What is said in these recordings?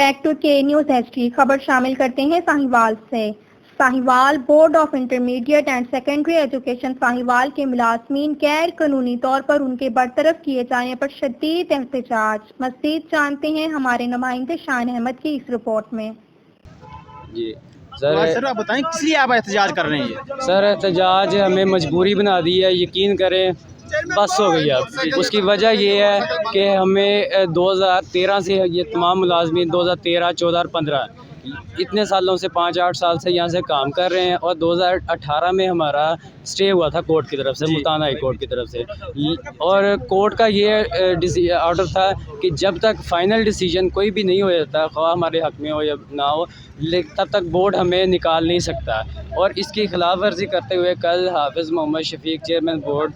Back to के news HD खबर शामिल करते हैं साहिवाल से। Sahiwal board of intermediate and secondary education Sahiwal के मुलाजमीन गैर कानूनी तौर पर उनके बरतरफ किए जाने पर शदीद एहतजाज। मज़ीद जानते हैं हमारे नुमाइंदे शान अहमद की इस रिपोर्ट में। जी सर आप बताएं किस लिए आप एहतजाज कर रहे हैं? सर एहतजाज हमें मजबूरी बना दी है, यकीन करें बस हो गई अब। उसकी वजह ये है कि हमें 2013 से ये तमाम मुलाजमीन 2013, 14 और 15 इतने सालों से 5-8 साल से यहाँ से काम कर रहे हैं और 2018 में हमारा स्टे हुआ था कोर्ट की तरफ से, मुल्तान हाई कोर्ट की तरफ से। और कोर्ट का ये ऑर्डर था कि जब तक फ़ाइनल डिसीजन कोई भी नहीं हो जाता, ख्वाह हमारे हक़ में हो या ना हो, तब तक बोर्ड हमें निकाल नहीं सकता। और इसकी खिलाफ वर्जी करते हुए कल हाफिज़ मोहम्मद शफीक चेयरमैन बोर्ड,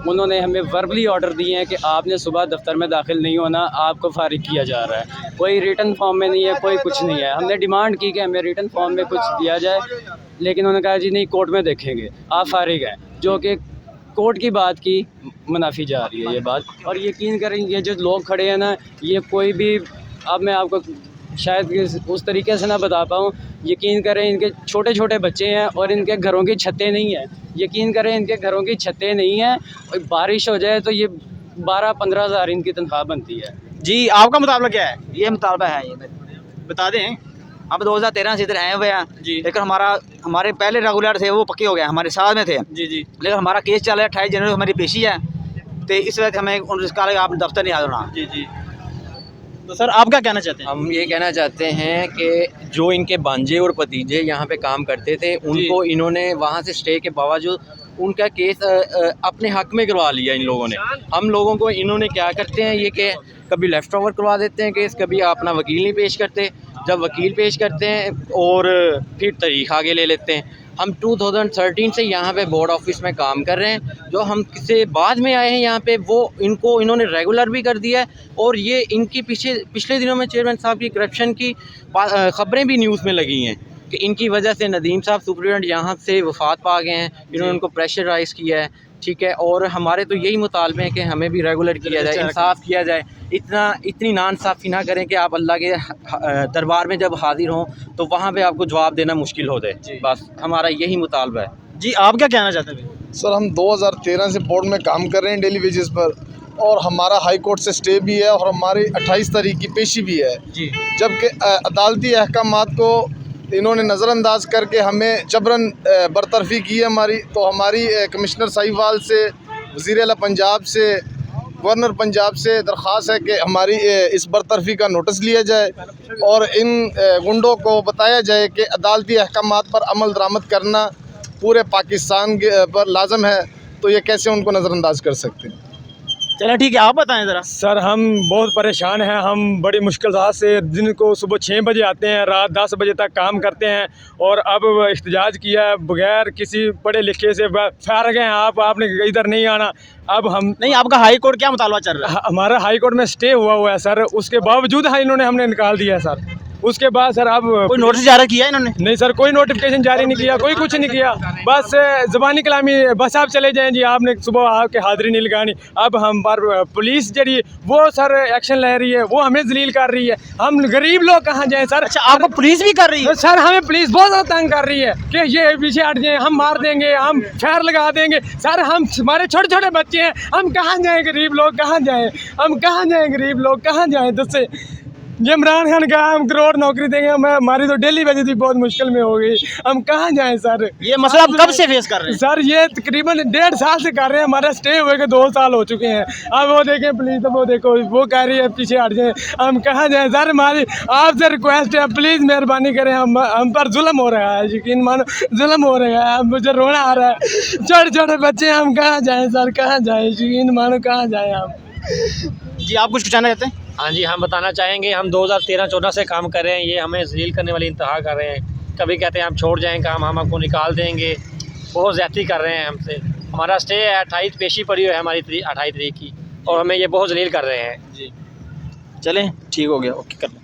उन्होंने हमें वर्बली ऑर्डर दिए हैं कि आपने सुबह दफ्तर में दाखिल नहीं होना, आपको फारिग किया जा रहा है। कोई रिटन फॉर्म में नहीं है, कोई कुछ नहीं है। हमने डिमांड की कि हमें रिटन फॉर्म में कुछ दिया जाए, लेकिन उन्होंने कहा जी नहीं, कोर्ट में देखेंगे, आप फारिग हैं, जो कि कोर्ट की बात की मुनाफी जा रही है ये बात। और यकीन करें ये जो लोग खड़े हैं ना, ये कोई भी, अब मैं आपको शायद उस तरीके से ना बता पाऊँ, यकीन करें इनके छोटे छोटे बच्चे हैं और इनके घरों की छतें नहीं हैं। यकीन करें इनके घरों की छतें नहीं हैं, और बारिश हो जाए तो ये 12-15 हज़ार इनकी तनख्वाह बनती है। जी आपका मुताबिक क्या है? ये मुतालबा है, ये बता दें। अब 2013 से इधर आए हुए हैं जी। लेकिन हमारे पहले रेगुलर थे वो पक्के हो गए, हमारे साथ में थे। जी जी। लेकिन हमारा केस चल रहा है, 28 जनवरी हमारी पेशी है, तो इस वक्त हमें उनका आप दफ्तर नहीं हाजिर होना। जी जी। तो सर आप क्या कहना चाहते हैं? हम ये कहना चाहते हैं कि जो इनके भांजे और भतीजे यहाँ पे काम करते थे, उनको इन्होंने वहाँ से स्टे के बावजूद उनका केस अपने हक में करवा लिया इन लोगों ने। हम लोगों को इन्होंने क्या करते हैं ये कि कभी लेफ़्ट ओवर करवा देते हैं केस, कभी अपना वकील नहीं पेश करते। जब वकील पेश करते हैं और फिर तारीख आगे ले लेते हैं। हम 2013 से यहाँ पे बोर्ड ऑफिस में काम कर रहे हैं। जो हम किसी बाद में आए हैं यहाँ पे, वो इन्होंने रेगुलर भी कर दिया है। और ये इनकी पिछले दिनों में चेयरमैन साहब की करप्शन की ख़बरें भी न्यूज़ में लगी हैं कि इनकी वजह से नदीम साहब सुप्रीडेंट यहाँ से वफात पा गए हैं। इन्होंने उनको प्रेशराइज़ किया है, ठीक है। और हमारे तो यही मुतालबे हैं कि हमें भी रेगुलर किया जाए, इंसाफ किया जाए। इतनी नाइंसाफ़ी ना करें कि आप अल्लाह के दरबार में जब हाजिर हों तो वहाँ पे आपको जवाब देना मुश्किल हो जाए। बस हमारा यही मुतालबा है। जी आप क्या कहना चाहते हैं? सर हम 2013 से बोर्ड में काम कर रहे हैं डेली वेजेस पर, और हमारा हाई कोर्ट से स्टे भी है और हमारी 28 तारीख की पेशी भी है। जी। जबकि अदालती अहकामात को इन्होंने नज़रअंदाज करके हमें जबरन बरतरफ़ी की है हमारी। तो हमारी कमिश्नर साहिवाल से, वज़ीर आला पंजाब से, गवर्नर पंजाब से दरख्वास्त है कि हमारी इस बरतरफ़ी का नोटिस लिया जाए और इन गुंडों को बताया जाए कि अदालती अहकामात पर अमल दरामद करना पूरे पाकिस्तान पर लाजम है। तो ये कैसे उनको नज़रअंदाज कर सकते हैं? चलो ठीक है, आप बताएं ज़रा। सर हम बहुत परेशान हैं। हम बड़ी मुश्किल से दिन को सुबह 6 बजे आते हैं, रात 10 बजे तक काम करते हैं और अब एहतजाज किया बगैर किसी पढ़े लिखे से फारग हैं आपने इधर नहीं आना। अब हम नहीं, आपका हाई कोर्ट क्या मुतालबा चल रहा है? हमारा हाई कोर्ट में स्टे हुआ है सर, उसके बावजूद इन्होंने हमने निकाल दिया सर। उसके बाद सर अब कोई नोटिस जारी किया इन्होंने? नहीं सर, कोई नोटिफिकेशन जारी नहीं किया, कोई कुछ नहीं किया। बस ज़बानी कलामी, बस आप चले जाएं जी, आपने सुबह आके हाज़िरी नहीं लगानी। अब हम पर पुलिस जड़ी वो सर एक्शन ले रही है, वो हमें जलील कर रही है। हम गरीब लोग कहाँ जाएं सर? अच्छा, आपको पुलिस भी कर रही है? सर हमें पुलिस बहुत ज़्यादा तंग कर रही है कि ये पीछे हट जाएं, हम मार देंगे, हम फैर लगा देंगे। सर हमारे छोटे छोटे बच्चे हैं, हम कहाँ जाएँ? गरीब लोग कहाँ जाएँ? हम कहाँ जाएँ? गरीब लोग कहाँ जाएँ? दससे ये इमरान खान का हम करोड़ नौकरी देंगे, हमारी तो डेली बेसिस भी बहुत मुश्किल में हो गई। हम कहाँ जाएं सर? ये मसला आप कब से फेस कर रहे हैं? सर ये तकरीबन 1.5 साल से कर रहे हैं। हमारा स्टे हुए के 2 साल हो चुके हैं। अब वो देखें प्लीज़, वो देखो वो कह रही है पीछे हट जाए। हम कहाँ जाएं सर? हमारी आपसे रिक्वेस्ट है, प्लीज़ मेहरबानी करें। हम पर जुल्म हो रहा है, यकीन मानो जुल्म हो रहा है। मुझे रोना आ रहा है, छोटे छोटे बच्चे, हम कहाँ जाएँ सर? कहाँ जाएँ? यकीन मानो कहाँ जाएँ हम? जी आप कुछ कहना चाहते हैं? हाँ जी, हम बताना चाहेंगे, हम 2013-14 से काम कर रहे हैं। ये हमें जलील करने वाली इंतहा कर रहे हैं। कभी कहते हैं हम छोड़ जाएँ काम, हम आपको निकाल देंगे। बहुत ज़्यादती कर रहे हैं हमसे। हमारा स्टे है 28 पेशी पड़ी है हमारी 28 तारीख की, और हमें ये बहुत जलील कर रहे हैं। जी चलें, ठीक हो गया, ओके कर लें।